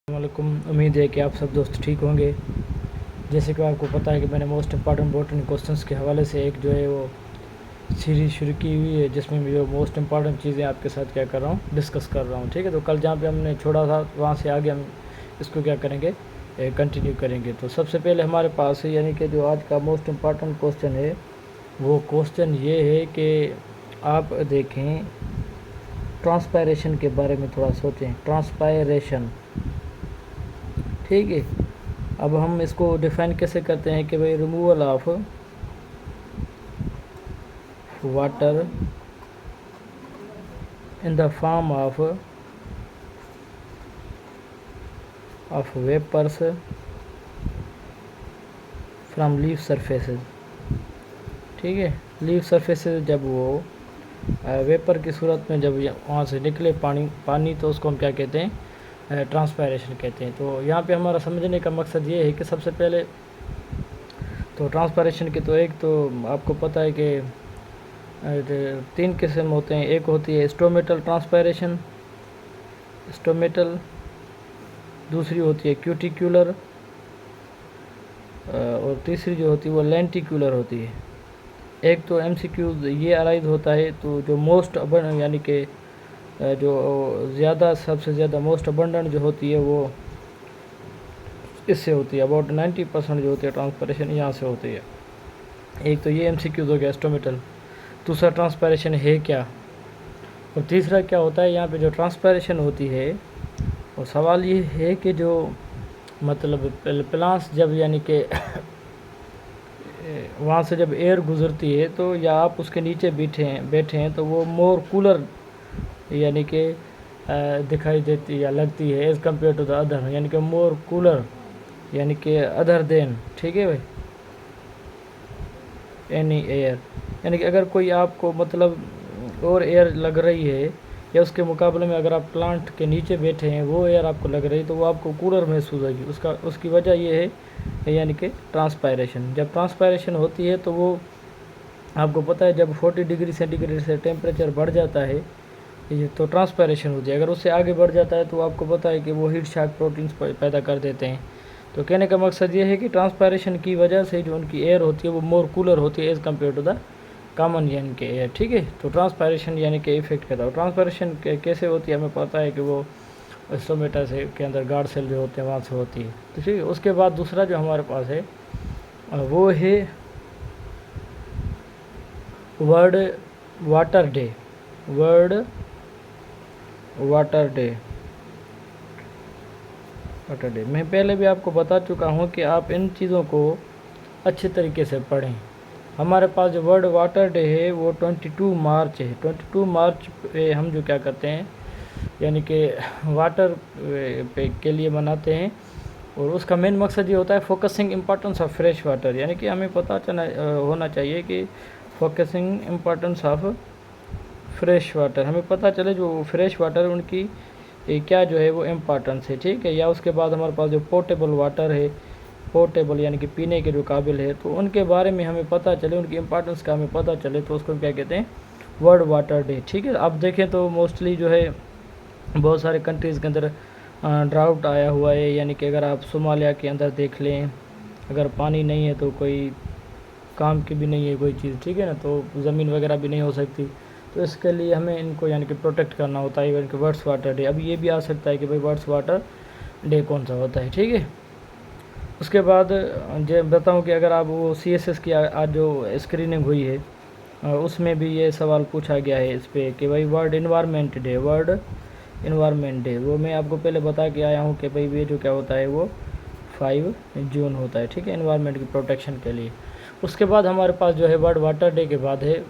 वालेकुम। उम्मीद है कि आप सब दोस्त ठीक होंगे। जैसे कि आपको पता है कि मैंने मोस्ट इम्पॉर्टेंट बोटनी क्वेश्चंस के हवाले से एक जो है वो सीरीज शुरू की हुई है, जिसमें मैं जो मोस्ट इम्पॉर्टेंट चीज़ें आपके साथ क्या कर रहा हूँ, डिस्कस कर रहा हूँ। ठीक है, तो कल जहाँ पे हमने छोड़ा था वहाँ से आगे हम इसको क्या करेंगे, कंटिन्यू करेंगे। तो सबसे पहले हमारे पास है यानी कि जो आज का मोस्ट इम्पॉर्टेंट क्वेश्चन है वो क्वेश्चन ये है कि आप देखें ट्रांसपायरेशन के बारे में थोड़ा सोचें। ट्रांसपायरेशन, ठीक है। अब हम इसको डिफाइन कैसे करते हैं कि भाई removal of water in the form of vapours from leaf surfaces. ठीक है, लीफ सरफेसेस जब वो वेपर की सूरत में जब वहाँ से निकले पानी तो उसको हम क्या कहते हैं, ट्रांसपायरेशन कहते हैं। तो यहाँ पे हमारा समझने का मकसद ये है कि सबसे पहले तो ट्रांसपायरेशन की तो एक तो आपको पता है कि 3 किस्म होते हैं। एक होती है स्टोमेटल ट्रांसपायरेशन, स्टोमेटल। दूसरी होती है क्यूटिक्यूलर, और तीसरी जो होती है वो लेंटिक्यूलर होती है। एक तो एमसीक्यू ये अराइज होता है, तो जो मोस्ट अबंड यानी कि जो ज़्यादा सबसे ज़्यादा मोस्ट अबंडेंट जो होती है वो इससे होती है। अबाउट 90% जो होती है ट्रांसपायरेशन यहाँ से होती है। एक तो ये एमसीक्यूज हो गया स्टोमेटल। दूसरा ट्रांसपायरेशन है क्या, और तीसरा क्या होता है यहाँ पे जो ट्रांसपायरेशन होती है। और सवाल ये है कि जो मतलब प्लांट्स जब यानी कि वहाँ से जब एयर गुज़रती है तो या आप उसके नीचे बैठे हैं तो वो मोर कूलर यानी कि दिखाई देती या लगती है as compare to the other, यानी कि मोर कूलर यानी कि अदर देन। ठीक है भाई, एनी एयर, यानी कि अगर कोई आपको मतलब और एयर लग रही है या उसके मुकाबले में अगर आप प्लांट के नीचे बैठे हैं वो एयर आपको लग रही है तो वो आपको कूलर महसूस होगी। उसकी वजह ये है यानी कि ट्रांसपायरेशन। जब ट्रांसपायरेशन होती है तो वो आपको पता है जब 40 डिग्री सेंटीग्रेड से टेम्परेचर बढ़ जाता है ये तो ट्रांसपायरेशन होती है। अगर उससे आगे बढ़ जाता है तो आपको पता है कि वो हीट शॉक प्रोटीन्स पैदा कर देते हैं। तो कहने का मकसद ये है कि ट्रांसपायरेशन की वजह से जो उनकी एयर होती है वो मोर कूलर होती है as compare to the common यानी कि एयर। ठीक है, तो ट्रांसपायरेशन यानी कि इफेक्ट कहता है। ट्रांसपायरेशन कैसे होती है हमें पता है कि वो स्टोमेटा से के अंदर गार्ड सेल जो होते हैं वहाँ से होती है। तो ठीक है, उसके बाद दूसरा जो हमारे पास है वो है world water day. World water day मैं पहले भी आपको बता चुका हूँ कि आप इन चीज़ों को अच्छे तरीके से पढ़ें। हमारे पास जो वर्ल्ड वाटर डे है वो 22 मार्च है। 22 मार्च पे हम जो क्या करते हैं यानी कि वाटर पे के लिए मनाते हैं, और उसका मेन मकसद ये होता है focusing importance of fresh water. यानी कि हमें पता होना चाहिए कि focusing importance of fresh water, हमें पता चले जो फ्रेश वाटर उनकी क्या जो है वो इम्पोर्टेंस है। ठीक है, या उसके बाद हमारे पास जो पोर्टेबल वाटर है, पोर्टेबल यानी कि पीने के जो काबिल है, तो उनके बारे में हमें पता चले, उनकी इम्पोर्टेंस का हमें पता चले, तो उसको क्या कहते हैं, वर्ल्ड वाटर डे। ठीक है, अब देखें तो मोस्टली जो है बहुत सारे कंट्रीज़ के अंदर ड्राउट आया हुआ है। यानी कि अगर आप सोमालिया के अंदर देख लें, अगर पानी नहीं है तो कोई काम की भी नहीं है कोई चीज़। ठीक है ना, तो ज़मीन वगैरह भी नहीं हो सकती। तो इसके लिए हमें इनको यानी कि प्रोटेक्ट करना होता है यानी कि वर्ल्ड वाटर डे। अब ये भी आ सकता है कि भाई वर्ल्ड वाटर डे कौन सा होता है। ठीक है, उसके बाद जो बताऊं कि अगर आप वो CSS की आज जो स्क्रीनिंग हुई है उसमें भी ये सवाल पूछा गया है इस पर कि भाई वर्ल्ड इन्वायरमेंट डे, वो मैं आपको पहले बता के आया हूँ कि भाई ये जो क्या होता है वो 5 जून होता है। ठीक है, इन्वायरमेंट की प्रोटेक्शन के लिए। उसके बाद हमारे पास जो है वर्ल्ड वाटर डे के बाद है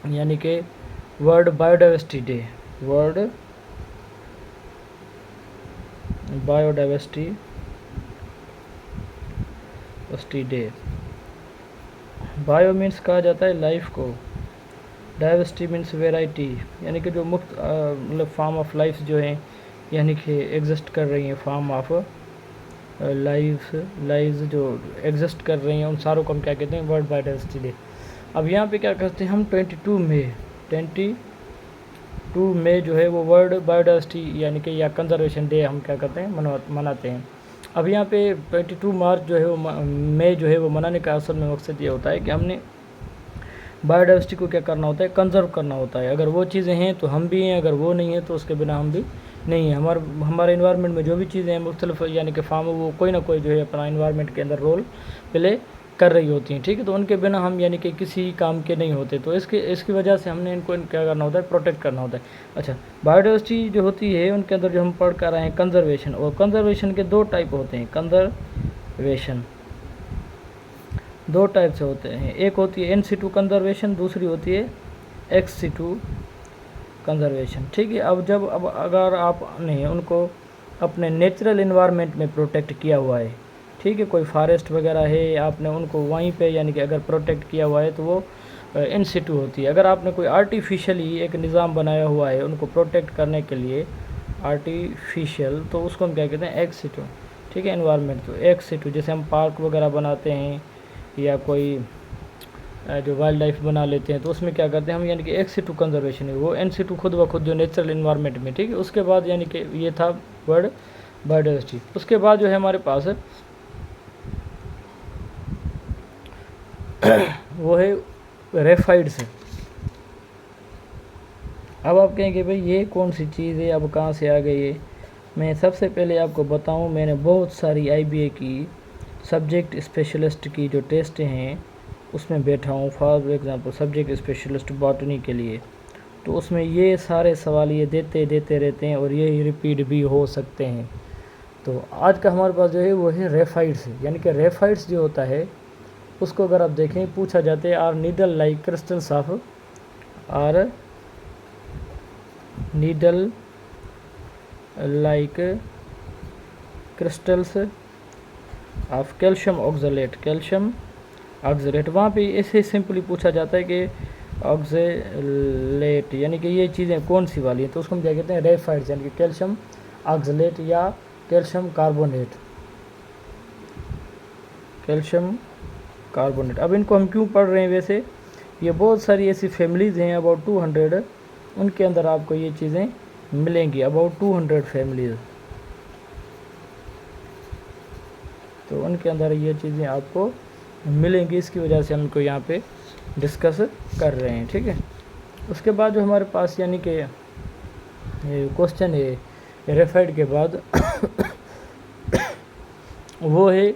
यानी कि world biodiversity day. World biodiversity day. Bio means कहा जाता है लाइफ को, डाइवर्सिटी मीन्स वेराइटी, यानी कि जो मुख्त मतलब फॉर्म ऑफ लाइफ जो हैं यानी कि एग्जिस्ट कर रही हैं, फॉर्म ऑफ लाइव्स जो एग्जिस्ट कर रही हैं उन सारों को हम क्या कहते हैं, वर्ल्ड बायोडाइवर्सिटी डे। अब यहाँ पे क्या करते हैं हम 22 22 मई जो है वो वर्ल्ड बायोडाइवर्सिटी यानी कि या कंजर्वेशन डे हम क्या करते हैं मनाते हैं। अब यहाँ पे 22 मार्च जो है वो मई जो है वो मनाने का असल में मकसद ये होता है कि हमने बायोडाइवर्सिटी को क्या करना होता है, कंजर्व करना होता है। अगर वो चीज़ें हैं तो हम भी हैं, अगर वो नहीं है तो उसके बिना हम भी नहीं है। हमारे इन्वायरमेंट में जो भी चीज़ें हैं मुख्तलिफ यानी कि फार्म, वो कोई ना कोई जो है अपना इन्वायरमेंट के अंदर रोल प्ले कर रही होती हैं, ठीक है। तो उनके बिना हम यानी कि किसी काम के नहीं होते। तो इसकी वजह से हमने इनको क्या करना होता है, प्रोटेक्ट करना होता है। अच्छा, बायोडाइवर्सिटी जो होती है उनके अंदर जो हम पढ़ कर रहे हैं कंजर्वेशन, और कंजर्वेशन के 2 टाइप होते हैं। कंजर्वेशन 2 टाइप से होते हैं, एक होती है इन सिटू कंजर्वेशन, दूसरी होती है एक्स सिटू कंजर्वेशन, ठीक है। अब अगर आपने उनको अपने नेचुरल इन्वायरमेंट में प्रोटेक्ट किया हुआ है, ठीक है, कोई फॉरेस्ट वगैरह है, आपने उनको वहीं पे यानी कि अगर प्रोटेक्ट किया हुआ है तो वो इन सिटू होती है। अगर आपने कोई आर्टिफिशियली एक निज़ाम बनाया हुआ है उनको प्रोटेक्ट करने के लिए आर्टिफिशियल, तो उसको हम क्या कहते हैं, एक्स सिटू, ठीक है, इन्वायरमेंट। तो एक्स सिटू जैसे हम पार्क वगैरह बनाते हैं या कोई जो वाइल्ड लाइफ बना लेते हैं, तो उसमें क्या करते हैं हम, यानी कि एक्स सिटू कंजर्वेशन है, वो एन सिटू खुद ब खुद जो नेचुरल इन्वायरमेंट में, ठीक है। उसके बाद यानी कि ये था वर्ड बायोडाइवर्सिटी। उसके बाद जो है हमारे पास वो है रेफाइड्स। अब आप कहेंगे भाई ये कौन सी चीज़ है, अब कहाँ से आ गई है। मैं सबसे पहले आपको बताऊं, मैंने बहुत सारी IBA की सब्जेक्ट स्पेशलिस्ट की जो टेस्ट हैं उसमें बैठा हूँ। For example subject specialist botany के लिए, तो उसमें ये सारे सवाल ये देते रहते हैं और ये रिपीट भी हो सकते हैं। तो आज का हमारे पास जो है वो है रेफाइड्स, यानी कि रेफाइड्स जो होता है उसको अगर आप देखें, पूछा जाता है are needle like crystals of, are needle like crystals of calcium oxalate, calcium oxalate. वहाँ पे ऐसे सिंपली पूछा जाता है कि ऑक्सलेट यानी कि ये चीज़ें कौन सी वाली हैं, तो उसको हम क्या कहते हैं, रेफाइड्स, यानी कि कैल्शियम ऑक्सलेट या कैल्शियम कार्बोनेट, कैल्शियम कार्बोनेट। अब इनको हम क्यों पढ़ रहे हैं, वैसे ये बहुत सारी ऐसी फैमिलीज़ हैं, अबाउट 200, उनके अंदर आपको ये चीज़ें मिलेंगी, अबाउट 200 फैमिलीज़, तो उनके अंदर ये चीज़ें आपको मिलेंगी। इसकी वजह से हम इनको यहाँ पे डिस्कस कर रहे हैं, ठीक है। उसके बाद जो हमारे पास यानी कि क्वेश्चन है रेफाइड के बाद वो है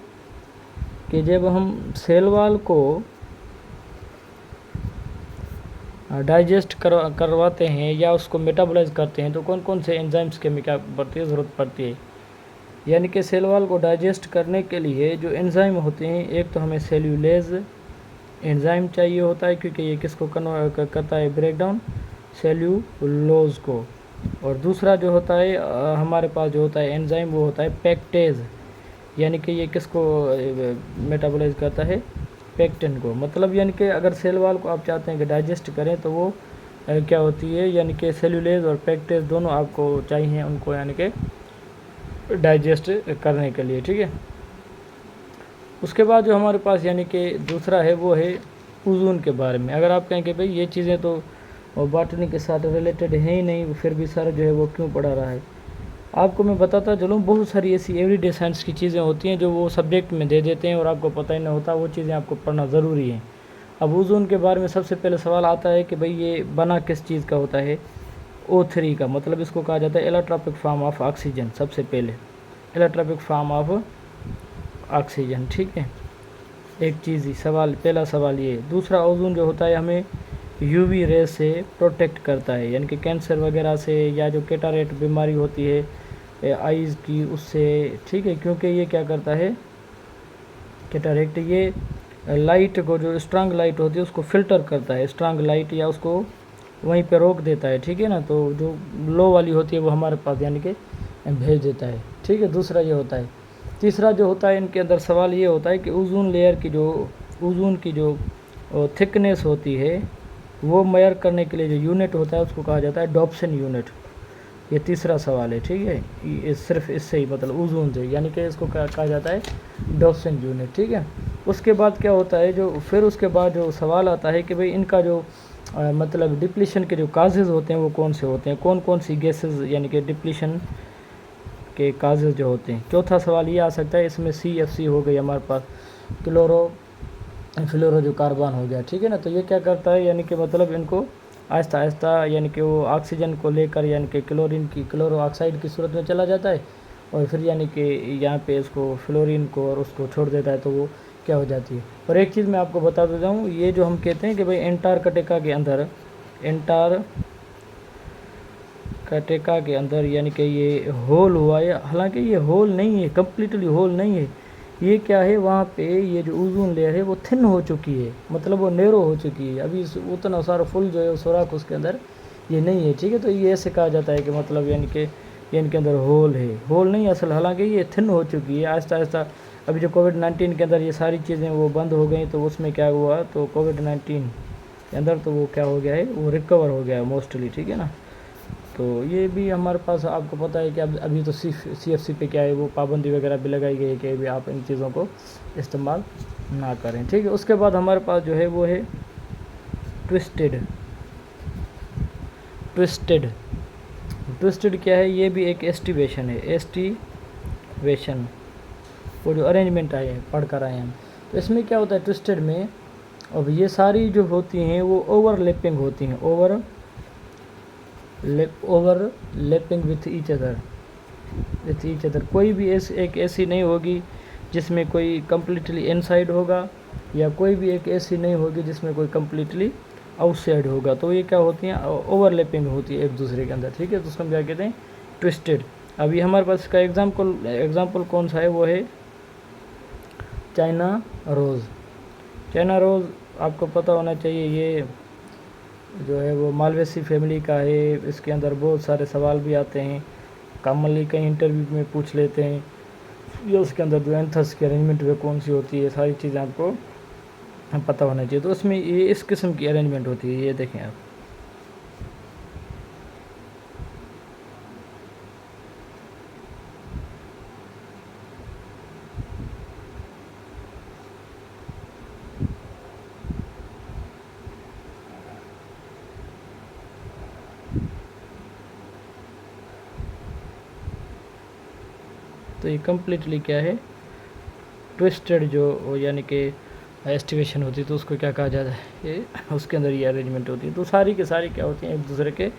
कि जब हम सेल वॉल को डाइजेस्ट करवाते हैं या उसको मेटाबोलाइज करते हैं, तो कौन कौन से एंजाइम्स की हमें क्या पड़ती है, ज़रूरत पड़ती है। यानी कि सेल वॉल को डाइजेस्ट करने के लिए जो एंजाइम होते हैं, एक तो हमें सेल्यूलेज एंजाइम चाहिए होता है, क्योंकि ये किसको करता है, ब्रेक डाउन सेल्यूलोज को। और दूसरा जो होता है हमारे पास जो होता है एंजाइम, वो होता है पेक्टेज, यानी कि ये किसको मेटाबोलाइज करता है, पेक्टिन को। मतलब यानी कि अगर सेल वॉल को आप चाहते हैं कि डाइजेस्ट करें, तो वो क्या होती है, यानी कि सेल्यूलेज और पेक्टेज दोनों आपको चाहिए उनको, यानी कि डाइजेस्ट करने के लिए, ठीक है। उसके बाद जो हमारे पास यानी कि दूसरा है वो है ओजोन के बारे में। अगर आप कहें कि भाई ये चीज़ें तो बॉटनी के साथ रिलेटेड है ही नहीं, फिर भी सर जो है वो क्यों पढ़ा रहा है, आपको मैं बताता चलूँ। बहुत सारी ऐसी एवरीडे साइंस की चीज़ें होती हैं जो वो सब्जेक्ट में दे देते हैं और आपको पता ही नहीं होता, वो चीज़ें आपको पढ़ना ज़रूरी है। अब ओजोन के बारे में सबसे पहले सवाल आता है कि भाई ये बना किस चीज़ का होता है, O3 का, मतलब इसको कहा जाता है एलोट्रॉपिक फॉर्म ऑफ ऑक्सीजन। सबसे पहले एलोट्रॉपिक फॉर्म ऑफ ऑक्सीजन, ठीक है, एक चीज़ ही सवाल, पहला सवाल ये। दूसरा, ओजोन जो होता है हमें UV रे से प्रोटेक्ट करता है, यानी कि कैंसर वगैरह से या जो कैटारेक्ट बीमारी होती है आइज़ की, उससे, ठीक है, क्योंकि ये क्या करता है, कैटारेक्ट ये लाइट को, जो स्ट्रांग लाइट होती है उसको फ़िल्टर करता है, स्ट्रांग लाइट, या उसको वहीं पे रोक देता है, ठीक है ना। तो जो लो वाली होती है वो हमारे पास यानी कि भेज देता है, ठीक है। दूसरा ये होता है। तीसरा जो होता है इनके अंदर सवाल ये होता है कि ओजोन लेयर की जो, ओजोन की जो थिकनेस होती है वो मेजर करने के लिए जो यूनिट होता है उसको कहा जाता है डॉप्सन यूनिट। ये तीसरा सवाल है, ठीक है। ये सिर्फ इससे ही मतलब ओजोन से, यानी कि इसको कहा जाता है डॉप्सन यूनिट, ठीक है। उसके बाद क्या होता है, जो फिर उसके बाद जो सवाल आता है कि भाई इनका जो मतलब डिप्लीशन के जो काजेज़ होते हैं वो कौन से होते हैं, कौन कौन सी गैसेस यानी कि डिप्लीशन के काजेज़ जो होते हैं। चौथा सवाल ये आ सकता है, इसमें CFC हो गई हमारे पास, क्लोरो फ्लोरो जो कार्बन हो गया, ठीक है ना। तो ये क्या करता है, यानी कि मतलब इनको आहिस्ता आहिस्ता यानी कि वो ऑक्सीजन को लेकर यानी कि क्लोरो ऑक्साइड की सूरत में चला जाता है, और फिर यानी कि यहाँ पे इसको फ्लोरीन को और उसको छोड़ देता है, तो वो क्या हो जाती है। और एक चीज़ मैं आपको बता देता हूँ, ये जो हम कहते हैं कि भाई एंटार्कटिका के अंदर यानी कि ये होल हुआ है, हालांकि ये होल नहीं है, कम्प्लीटली होल नहीं है। ये क्या है, वहाँ पे ये जो ओजोन लेयर है वो थिन हो चुकी है, मतलब वो नैरो हो चुकी है। अभी उतना सारा फुल जो है सुराख उसके अंदर ये नहीं है, ठीक है। तो ये ऐसे कहा जाता है कि मतलब यानी कि इनके अंदर होल है, होल नहीं असल, हालांकि ये थिन हो चुकी है आहिस्ता आहिस्ता। अभी जो कोविड-19 के अंदर ये सारी चीज़ें वो बंद हो गई, तो उसमें क्या हुआ, तो कोविड-19 के अंदर तो वो क्या हो गया है, वो रिकवर हो गया है मोस्टली, ठीक है ना। तो ये भी हमारे पास आपको पता है कि अब अभी तो CFC पे क्या है, वो पाबंदी वगैरह भी लगाई गई है कि भी आप इन चीज़ों को इस्तेमाल ना करें, ठीक है। उसके बाद हमारे पास जो है वो है ट्विस्टेड क्या है, ये भी एक एस्टिवेशन है, एस्टिवेशन, वो जो अरेंजमेंट आए हैं पढ़ कर आए हैं। तो इसमें क्या होता है ट्विस्टेड में, अब ये सारी जो होती हैं वो ओवरलैपिंग होती हैं, ओवरलैपिंग विथ ईच अदर। कोई भी एक ऐसी नहीं होगी जिसमें कोई कम्प्लीटली इनसाइड होगा, या कोई भी एक ऐसी नहीं होगी जिसमें कोई कम्प्लीटली आउटसाइड होगा। तो ये क्या होती हैं, ओवरलैपिंग होती है एक दूसरे के अंदर, ठीक है। तो उसको हम क्या कहते हैं, ट्विस्टेड। अभी हमारे पास इसका एग्जाम्पल कौन सा है, वो है चाइना रोज़ आपको पता होना चाहिए, ये जो है वो मालवेसी फैमिली का है। इसके अंदर बहुत सारे सवाल भी आते हैं, कॉमनली कई इंटरव्यू में पूछ लेते हैं, या उसके अंदर जो एंथस की अरेंजमेंट वे कौन सी होती है, सारी चीज़ें आपको पता होना चाहिए। तो उसमें ये इस किस्म की अरेंजमेंट होती है, ये देखें आप। तो ये कम्प्लीटली क्या है, ट्विस्टेड जो यानी कि एस्टिवेशन होती है, तो उसको क्या कहा जाता है, ये उसके अंदर ये अरेंजमेंट होती है। तो सारी की सारी क्या होती हैं, एक दूसरे के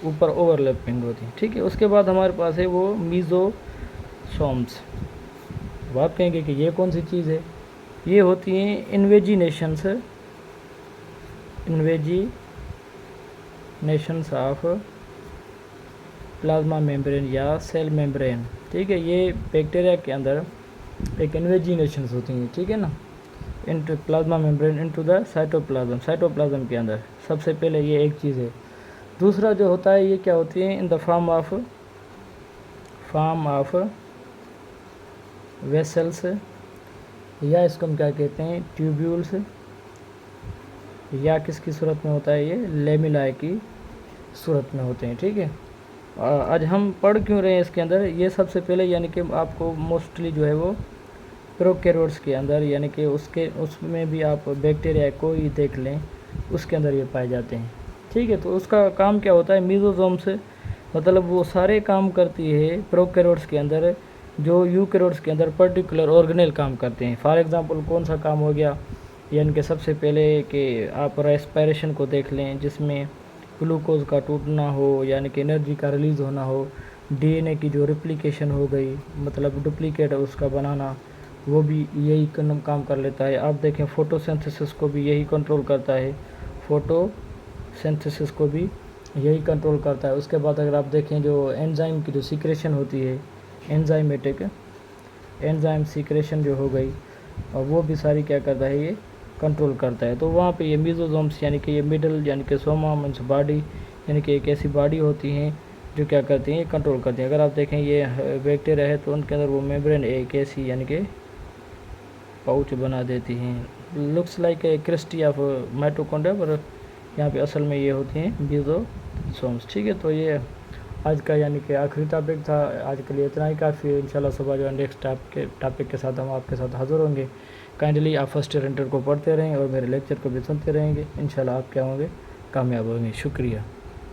ऊपर ओवरलैपिंग होती है, ठीक है। उसके बाद हमारे पास है वो मीज़ोसोम्स। अब आप कहेंगे कि ये कौन सी चीज़ है, ये होती हैं इन्वेजिनेशंस ऑफ प्लाज्मा मेम्ब्रेन या सेल मेम्ब्रेन, ठीक है। ये बैक्टीरिया के अंदर एक इन्वेजिनेशंस होती हैं, ठीक है ना, into plasma membrane into the cytoplasm के अंदर। सबसे पहले ये एक चीज़ है। दूसरा जो होता है, ये क्या होती है, इन द फॉर्म ऑफ वेसल्स, या इसको हम क्या कहते हैं, ट्यूब्यूल्स, या किसकी सूरत में होता है, ये लेमिलाए की सूरत में होते हैं, ठीक है। आज हम पढ़ क्यों रहे हैं इसके अंदर, ये सबसे पहले यानी कि आपको मोस्टली जो है वो प्रोकैरियोट्स के अंदर, यानी कि उसमें भी आप बैक्टीरिया को ही देख लें, उसके अंदर ये पाए जाते हैं, ठीक है। तो उसका काम क्या होता है, मीज़ोसोम से मतलब वो सारे काम करती है प्रोकैरियोट्स के अंदर, जो यूकैरियोट्स के अंदर पर्टिकुलर ऑर्गेनेल काम करते हैं। फॉर एग्जांपल कौन सा काम हो गया, यानी कि सबसे पहले कि आप रेस्पिरेशन को देख लें, जिसमें ग्लूकोज का टूटना हो, यानी कि एनर्जी का रिलीज़ होना हो, DNA की जो रिप्लिकेशन हो गई, मतलब डुप्लीकेट उसका बनाना, वो भी यही काम कर लेता है। आप देखें फोटोसिंथेसिस को भी यही कंट्रोल करता है, उसके बाद अगर आप देखें जो एंजाइम की जो सीक्रेशन होती है, एंजाइम सीक्रेशन जो हो गई, और वो भी सारी क्या करता है, ये कंट्रोल करता है। तो वहाँ पे ये मीज़ोसोम्स यानी कि ये मिडल यानी कि सोमा मीन्स बॉडी, यानी कि एक ऐसी बॉडी होती हैं जो क्या करती हैं, ये कंट्रोल करती हैं। अगर आप देखें ये बैक्टीरिया है तो उनके अंदर वो मेम्ब्रेन एक ऐसी यानी कि पाउच बना देती हैं, looks like a cristae of mitochondria, पर यहाँ पे असल में ये होती हैं मीज़ोसोम्स, ठीक है। तो ये आज का यानी कि आखिरी टॉपिक था, आज के लिए इतना ही काफ़ी है। इंशाल्लाह सुबह जो है नेक्स्ट टॉपिक के साथ हम आपके साथ हाज़िर होंगे। काइंडली आप फर्स्ट ईयर इंटर को पढ़ते रहें और मेरे लेक्चर को भी सुनते रहेंगे, इंशाल्लाह आप क्या होंगे, कामयाब होंगे। शुक्रिया।